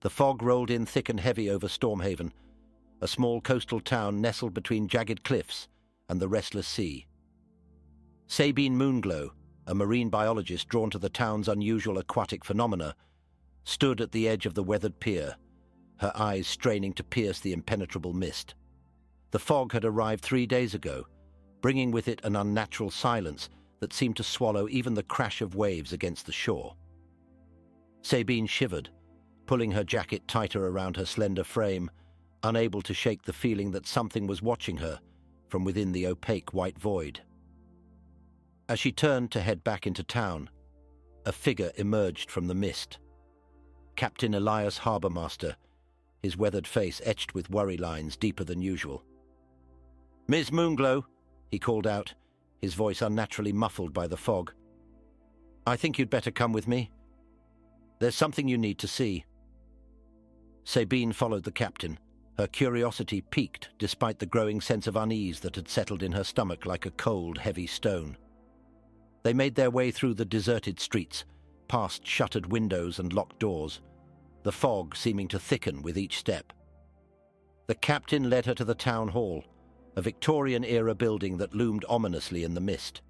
The fog rolled in thick and heavy over Stormhaven, a small coastal town nestled between jagged cliffs and the restless sea. Sabine Moonglow, a marine biologist drawn to the town's unusual aquatic phenomena, stood at the edge of the weathered pier, her eyes straining to pierce the impenetrable mist. The fog had arrived 3 days ago, bringing with it an unnatural silence that seemed to swallow even the crash of waves against the shore. Sabine shivered, pulling her jacket tighter around her slender frame, unable to shake the feeling that something was watching her from within the opaque white void. As she turned to head back into town, a figure emerged from the mist. Captain Elias Harbourmaster, his weathered face etched with worry lines deeper than usual. "Miss Moonglow," he called out, his voice unnaturally muffled by the fog. "I think you'd better come with me. There's something you need to see." Sabine followed the captain, her curiosity piqued despite the growing sense of unease that had settled in her stomach like a cold, heavy stone. They made their way through the deserted streets, past shuttered windows and locked doors, the fog seeming to thicken with each step. The captain led her to the town hall, a Victorian-era building that loomed ominously in the mist.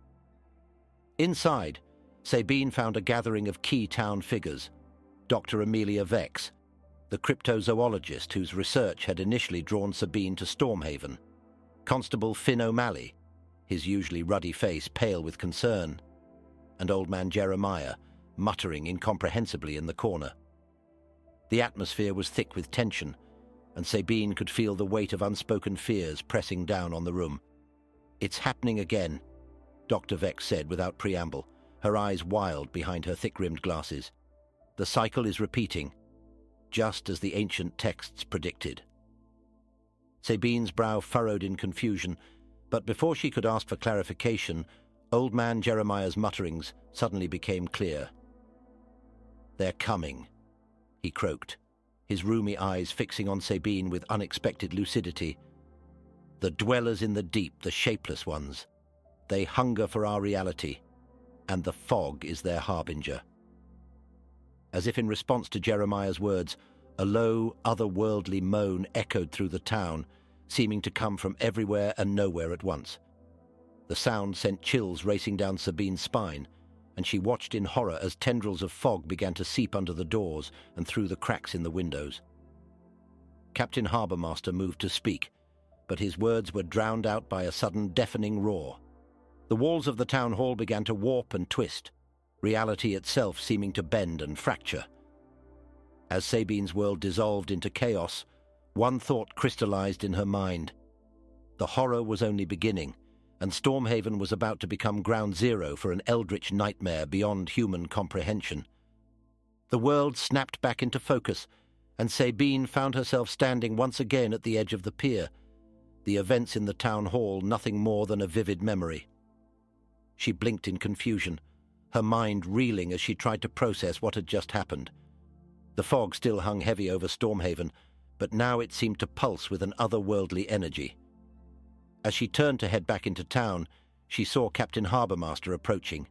Inside, Sabine found a gathering of key town figures: Dr. Amelia Vex, the cryptozoologist whose research had initially drawn Sabine to Stormhaven; Constable Finn O'Malley, his usually ruddy face pale with concern; and Old Man Jeremiah, muttering incomprehensibly in the corner. The atmosphere was thick with tension, and Sabine could feel the weight of unspoken fears pressing down on the room. "It's happening again," Dr. Vex said without preamble, her eyes wild behind her thick-rimmed glasses. "The cycle is repeating, just as the ancient texts predicted." Sabine's brow furrowed in confusion, but before she could ask for clarification, Old Man Jeremiah's mutterings suddenly became clear. "They're coming," he croaked, his rheumy eyes fixing on Sabine with unexpected lucidity. "The dwellers in the deep, the shapeless ones. They hunger for our reality, and the fog is their harbinger." As if in response to Jeremiah's words, a low, otherworldly moan echoed through the town, seeming to come from everywhere and nowhere at once. The sound sent chills racing down Sabine's spine, and she watched in horror as tendrils of fog began to seep under the doors and through the cracks in the windows. Captain Harbourmaster moved to speak, but his words were drowned out by a sudden deafening roar. The walls of the town hall began to warp and twist, reality itself seeming to bend and fracture. As Sabine's world dissolved into chaos, one thought crystallized in her mind. The horror was only beginning, and Stormhaven was about to become ground zero for an eldritch nightmare beyond human comprehension. The world snapped back into focus, and Sabine found herself standing once again at the edge of the pier, the events in the town hall nothing more than a vivid memory. She blinked in confusion, her mind reeling as she tried to process what had just happened. The fog still hung heavy over Stormhaven, but now it seemed to pulse with an otherworldly energy. As she turned to head back into town, she saw Captain Harbourmaster approaching,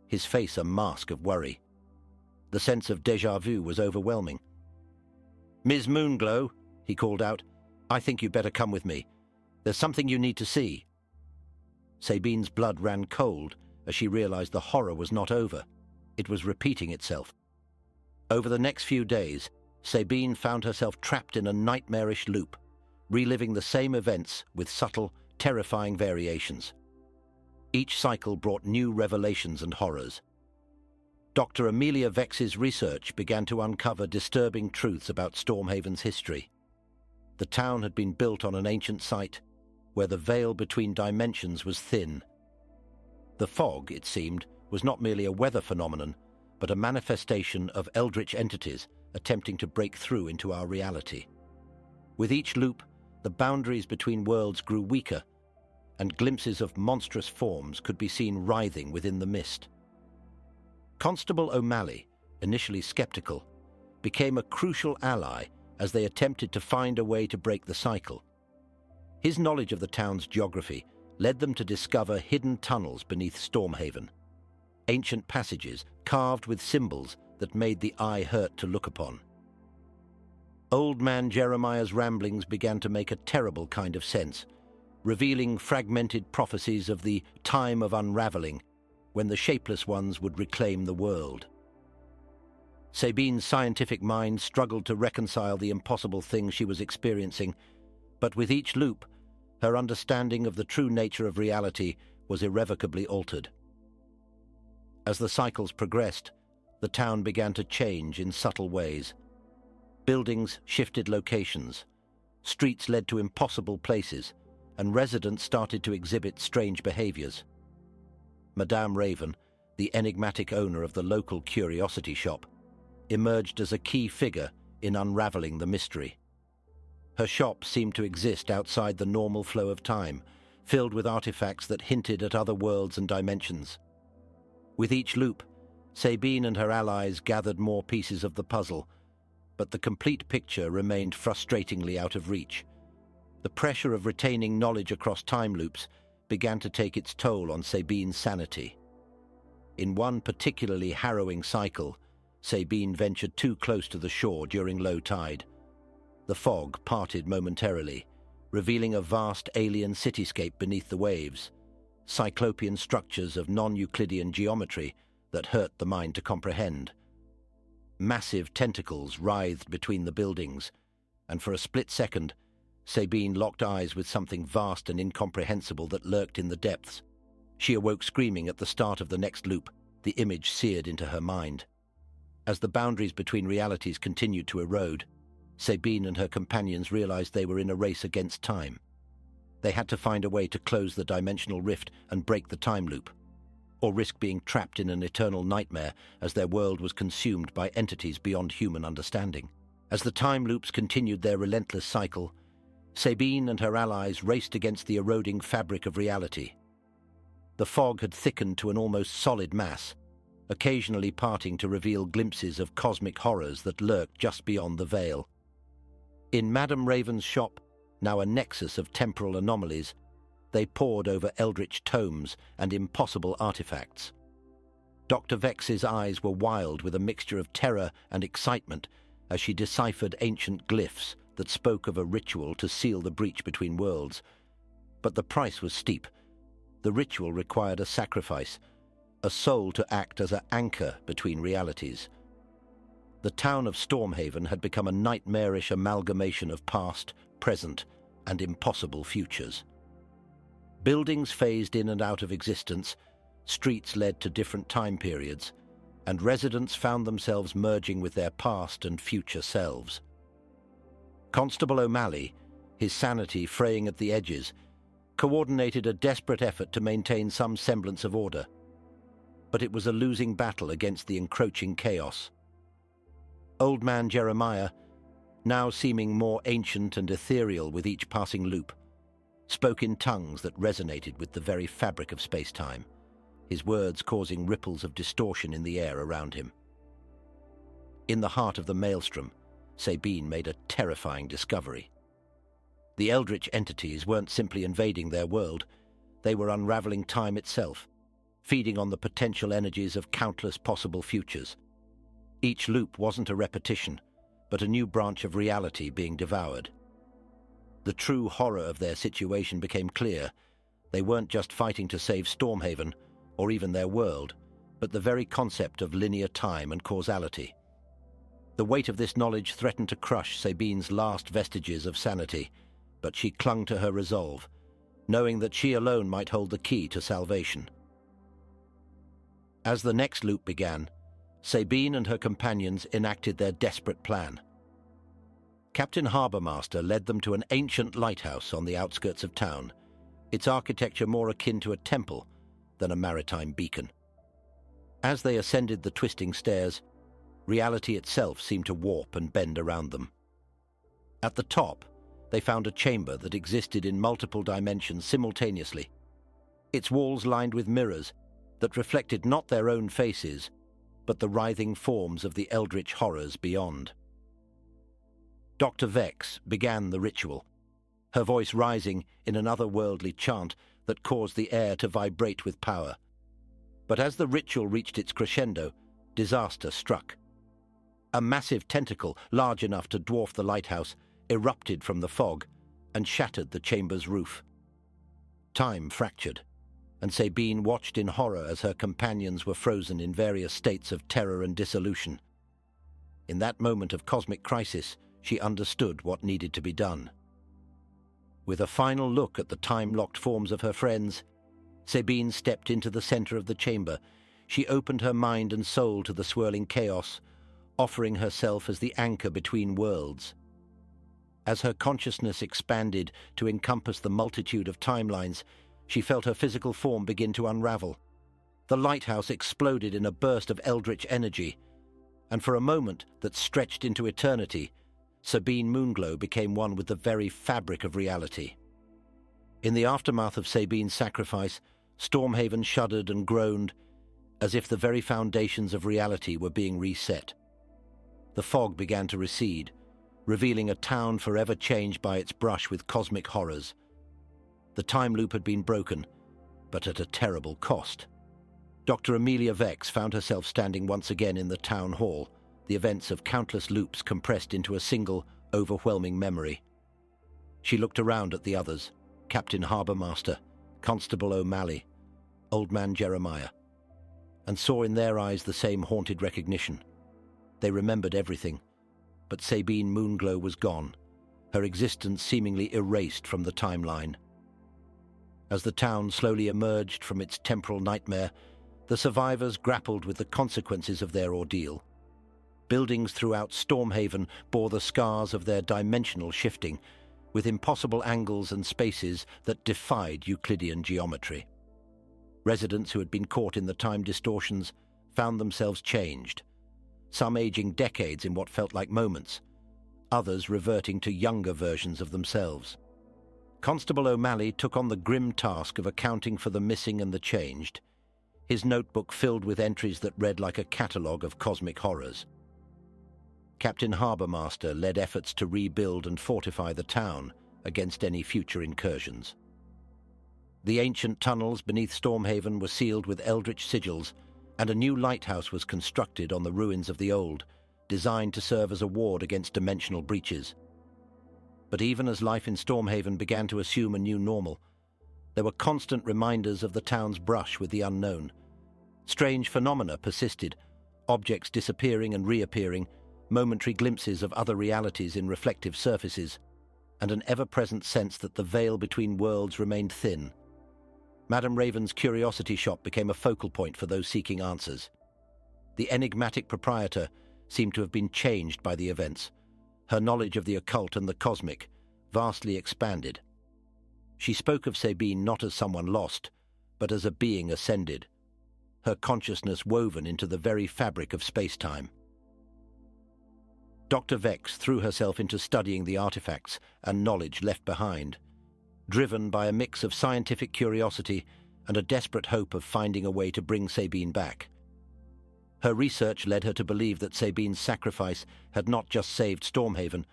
his face a mask of worry. The sense of déjà vu was overwhelming. "Ms. Moonglow," he called out, "I think you'd better come with me. There's something you need to see." Sabine's blood ran cold as she realized the horror was not over. It was repeating itself. Over the next few days, Sabine found herself trapped in a nightmarish loop, reliving the same events with subtle, terrifying variations. Each cycle brought new revelations and horrors. Dr. Amelia Vex's research began to uncover disturbing truths about Stormhaven's history. The town had been built on an ancient site where the veil between dimensions was thin. The fog, it seemed, was not merely a weather phenomenon, but a manifestation of eldritch entities attempting to break through into our reality. With each loop, the boundaries between worlds grew weaker, and glimpses of monstrous forms could be seen writhing within the mist. Constable O'Malley, initially skeptical, became a crucial ally as they attempted to find a way to break the cycle. His knowledge of the town's geography led them to discover hidden tunnels beneath Stormhaven, ancient passages carved with symbols that made the eye hurt to look upon. Old man Jeremiah's ramblings began to make a terrible kind of sense, revealing fragmented prophecies of the time of unraveling, when the shapeless ones would reclaim the world. Sabine's scientific mind struggled to reconcile the impossible things she was experiencing, but with each loop, her understanding of the true nature of reality was irrevocably altered. As the cycles progressed, the town began to change in subtle ways. Buildings shifted locations, streets led to impossible places, and residents started to exhibit strange behaviors. Madame Raven, the enigmatic owner of the local curiosity shop, emerged as a key figure in unraveling the mystery. Her shop seemed to exist outside the normal flow of time, filled with artifacts that hinted at other worlds and dimensions. With each loop, Sabine and her allies gathered more pieces of the puzzle, but the complete picture remained frustratingly out of reach. The pressure of retaining knowledge across time loops began to take its toll on Sabine's sanity. In one particularly harrowing cycle, Sabine ventured too close to the shore during low tide. The fog parted momentarily, revealing a vast alien cityscape beneath the waves, cyclopean structures of non-Euclidean geometry that hurt the mind to comprehend. Massive tentacles writhed between the buildings, and for a split second, Sabine locked eyes with something vast and incomprehensible that lurked in the depths. She awoke screaming at the start of the next loop, the image seared into her mind. As the boundaries between realities continued to erode, Sabine and her companions realized they were in a race against time. They had to find a way to close the dimensional rift and break the time loop, or risk being trapped in an eternal nightmare as their world was consumed by entities beyond human understanding. As the time loops continued their relentless cycle, Sabine and her allies raced against the eroding fabric of reality. The fog had thickened to an almost solid mass, occasionally parting to reveal glimpses of cosmic horrors that lurked just beyond the veil. In Madame Raven's shop, now a nexus of temporal anomalies, they pored over Eldritch tomes and impossible artifacts. Dr. Vex's eyes were wild with a mixture of terror and excitement as she deciphered ancient glyphs that spoke of a ritual to seal the breach between worlds. But the price was steep. The ritual required a sacrifice, a soul to act as an anchor between realities. The town of Stormhaven had become a nightmarish amalgamation of past, present, and impossible futures. Buildings phased in and out of existence, streets led to different time periods, and residents found themselves merging with their past and future selves. Constable O'Malley, his sanity fraying at the edges, coordinated a desperate effort to maintain some semblance of order. But it was a losing battle against the encroaching chaos. Old man Jeremiah, now seeming more ancient and ethereal with each passing loop, spoke in tongues that resonated with the very fabric of space-time, his words causing ripples of distortion in the air around him. In the heart of the maelstrom, Sabine made a terrifying discovery. The Eldritch entities weren't simply invading their world, they were unraveling time itself, feeding on the potential energies of countless possible futures. Each loop wasn't a repetition, but a new branch of reality being devoured. The true horror of their situation became clear. They weren't just fighting to save Stormhaven, or even their world, but the very concept of linear time and causality. The weight of this knowledge threatened to crush Sabine's last vestiges of sanity, but she clung to her resolve, knowing that she alone might hold the key to salvation. As the next loop began, Sabine and her companions enacted their desperate plan. Captain Harbourmaster led them to an ancient lighthouse on the outskirts of town, its architecture more akin to a temple than a maritime beacon. As they ascended the twisting stairs, reality itself seemed to warp and bend around them. At the top, they found a chamber that existed in multiple dimensions simultaneously, its walls lined with mirrors that reflected not their own faces, but the writhing forms of the eldritch horrors beyond. Dr. Vex began the ritual, her voice rising in an otherworldly chant that caused the air to vibrate with power. But as the ritual reached its crescendo, disaster struck. A massive tentacle, large enough to dwarf the lighthouse, erupted from the fog and shattered the chamber's roof. Time fractured, and Sabine watched in horror as her companions were frozen in various states of terror and dissolution. In that moment of cosmic crisis, she understood what needed to be done. With a final look at the time-locked forms of her friends, Sabine stepped into the center of the chamber. She opened her mind and soul to the swirling chaos, offering herself as the anchor between worlds. As her consciousness expanded to encompass the multitude of timelines, she felt her physical form begin to unravel. The lighthouse exploded in a burst of eldritch energy, and for a moment that stretched into eternity, Sabine Moonglow became one with the very fabric of reality. In the aftermath of Sabine's sacrifice, Stormhaven shuddered and groaned, as if the very foundations of reality were being reset. The fog began to recede, revealing a town forever changed by its brush with cosmic horrors. The time loop had been broken, but at a terrible cost. Dr. Amelia Vex found herself standing once again in the town hall, the events of countless loops compressed into a single, overwhelming memory. She looked around at the others, Captain Harbourmaster, Constable O'Malley, Old Man Jeremiah, and saw in their eyes the same haunted recognition. They remembered everything, but Sabine Moonglow was gone, her existence seemingly erased from the timeline. As the town slowly emerged from its temporal nightmare, the survivors grappled with the consequences of their ordeal. Buildings throughout Stormhaven bore the scars of their dimensional shifting, with impossible angles and spaces that defied Euclidean geometry. Residents who had been caught in the time distortions found themselves changed, some aging decades in what felt like moments, others reverting to younger versions of themselves. Constable O'Malley took on the grim task of accounting for the missing and the changed, his notebook filled with entries that read like a catalogue of cosmic horrors. Captain Harbourmaster led efforts to rebuild and fortify the town against any future incursions. The ancient tunnels beneath Stormhaven were sealed with eldritch sigils, and a new lighthouse was constructed on the ruins of the old, designed to serve as a ward against dimensional breaches. But even as life in Stormhaven began to assume a new normal, there were constant reminders of the town's brush with the unknown. Strange phenomena persisted, objects disappearing and reappearing, momentary glimpses of other realities in reflective surfaces, and an ever-present sense that the veil between worlds remained thin. Madame Raven's curiosity shop became a focal point for those seeking answers. The enigmatic proprietor seemed to have been changed by the events, her knowledge of the occult and the cosmic vastly expanded. She spoke of Sabine not as someone lost, but as a being ascended, her consciousness woven into the very fabric of space-time. Dr. Vex threw herself into studying the artifacts and knowledge left behind, driven by a mix of scientific curiosity and a desperate hope of finding a way to bring Sabine back. Her research led her to believe that Sabine's sacrifice had not just saved Stormhaven,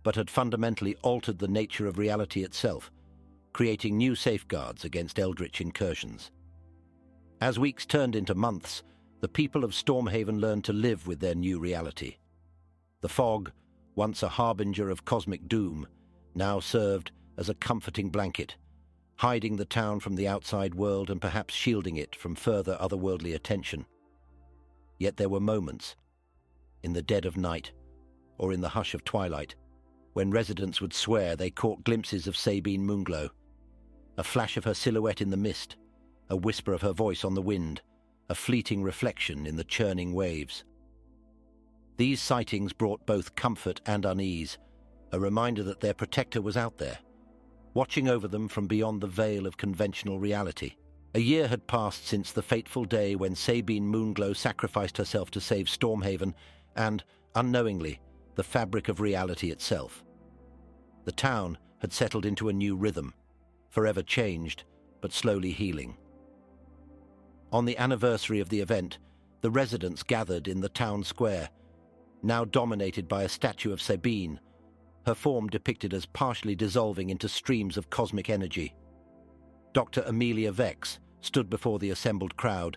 but had fundamentally altered the nature of reality itself, creating new safeguards against eldritch incursions. As weeks turned into months, the people of Stormhaven learned to live with their new reality. The fog, once a harbinger of cosmic doom, now served as a comforting blanket, hiding the town from the outside world and perhaps shielding it from further otherworldly attention. Yet there were moments, in the dead of night, or in the hush of twilight, when residents would swear they caught glimpses of Sabine Moonglow, a flash of her silhouette in the mist, a whisper of her voice on the wind, a fleeting reflection in the churning waves. These sightings brought both comfort and unease, a reminder that their protector was out there, watching over them from beyond the veil of conventional reality. A year had passed since the fateful day when Sabine Moonglow sacrificed herself to save Stormhaven and, unknowingly, the fabric of reality itself. The town had settled into a new rhythm, forever changed, but slowly healing. On the anniversary of the event, the residents gathered in the town square, now dominated by a statue of Sabine, her form depicted as partially dissolving into streams of cosmic energy. Dr. Amelia Vex stood before the assembled crowd,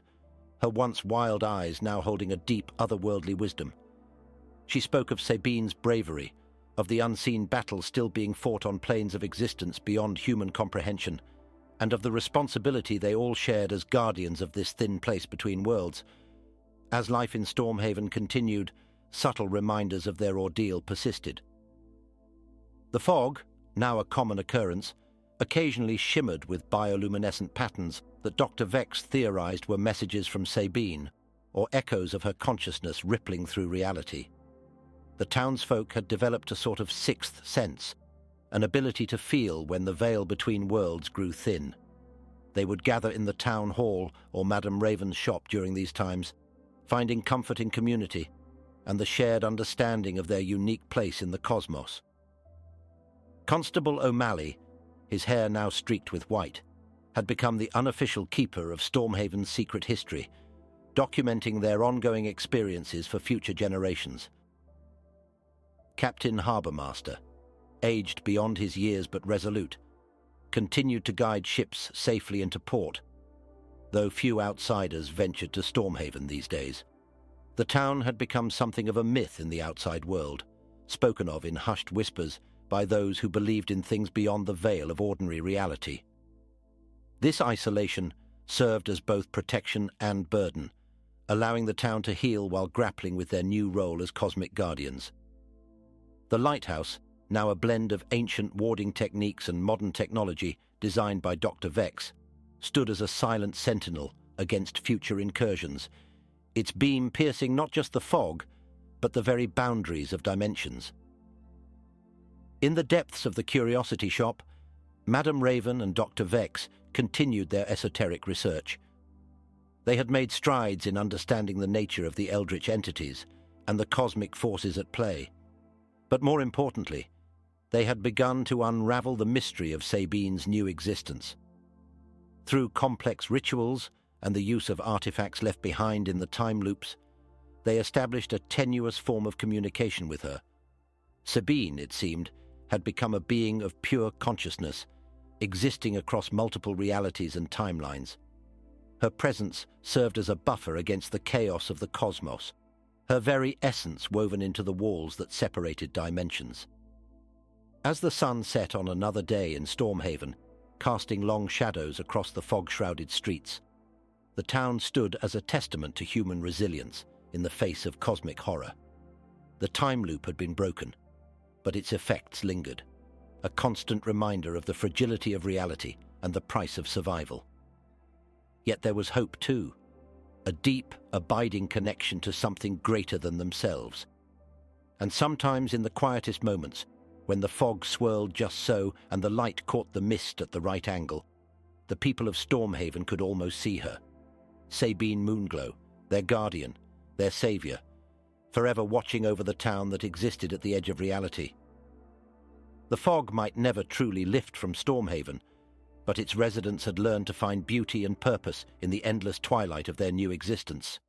her once wild eyes now holding a deep, otherworldly wisdom. She spoke of Sabine's bravery, of the unseen battles still being fought on planes of existence beyond human comprehension, and of the responsibility they all shared as guardians of this thin place between worlds. As life in Stormhaven continued, subtle reminders of their ordeal persisted. The fog, now a common occurrence, occasionally shimmered with bioluminescent patterns that Dr. Vex theorized were messages from Sabine, or echoes of her consciousness rippling through reality. The townsfolk had developed a sort of sixth sense, an ability to feel when the veil between worlds grew thin. They would gather in the town hall or Madame Raven's shop during these times, finding comfort in community and the shared understanding of their unique place in the cosmos. Constable O'Malley, his hair now streaked with white, had become the unofficial keeper of Stormhaven's secret history, documenting their ongoing experiences for future generations. Captain Harbourmaster, aged beyond his years but resolute, continued to guide ships safely into port, though few outsiders ventured to Stormhaven these days. The town had become something of a myth in the outside world, spoken of in hushed whispers by those who believed in things beyond the veil of ordinary reality. This isolation served as both protection and burden, allowing the town to heal while grappling with their new role as cosmic guardians. The lighthouse, now a blend of ancient warding techniques and modern technology designed by Dr. Vex, stood as a silent sentinel against future incursions, its beam piercing not just the fog, but the very boundaries of dimensions. In the depths of the curiosity shop, Madame Raven and Dr. Vex continued their esoteric research. They had made strides in understanding the nature of the Eldritch entities and the cosmic forces at play. But more importantly, they had begun to unravel the mystery of Sabine's new existence. Through complex rituals and the use of artifacts left behind in the time loops, they established a tenuous form of communication with her. Sabine, it seemed, had become a being of pure consciousness, existing across multiple realities and timelines. Her presence served as a buffer against the chaos of the cosmos, her very essence woven into the walls that separated dimensions. As the sun set on another day in Stormhaven, casting long shadows across the fog-shrouded streets, the town stood as a testament to human resilience in the face of cosmic horror. The time loop had been broken, but its effects lingered, a constant reminder of the fragility of reality and the price of survival. Yet there was hope too, a deep, abiding connection to something greater than themselves. And sometimes in the quietest moments, when the fog swirled just so and the light caught the mist at the right angle, the people of Stormhaven could almost see her. Sabine Moonglow, their guardian, their savior, forever watching over the town that existed at the edge of reality. The fog might never truly lift from Stormhaven, but its residents had learned to find beauty and purpose in the endless twilight of their new existence.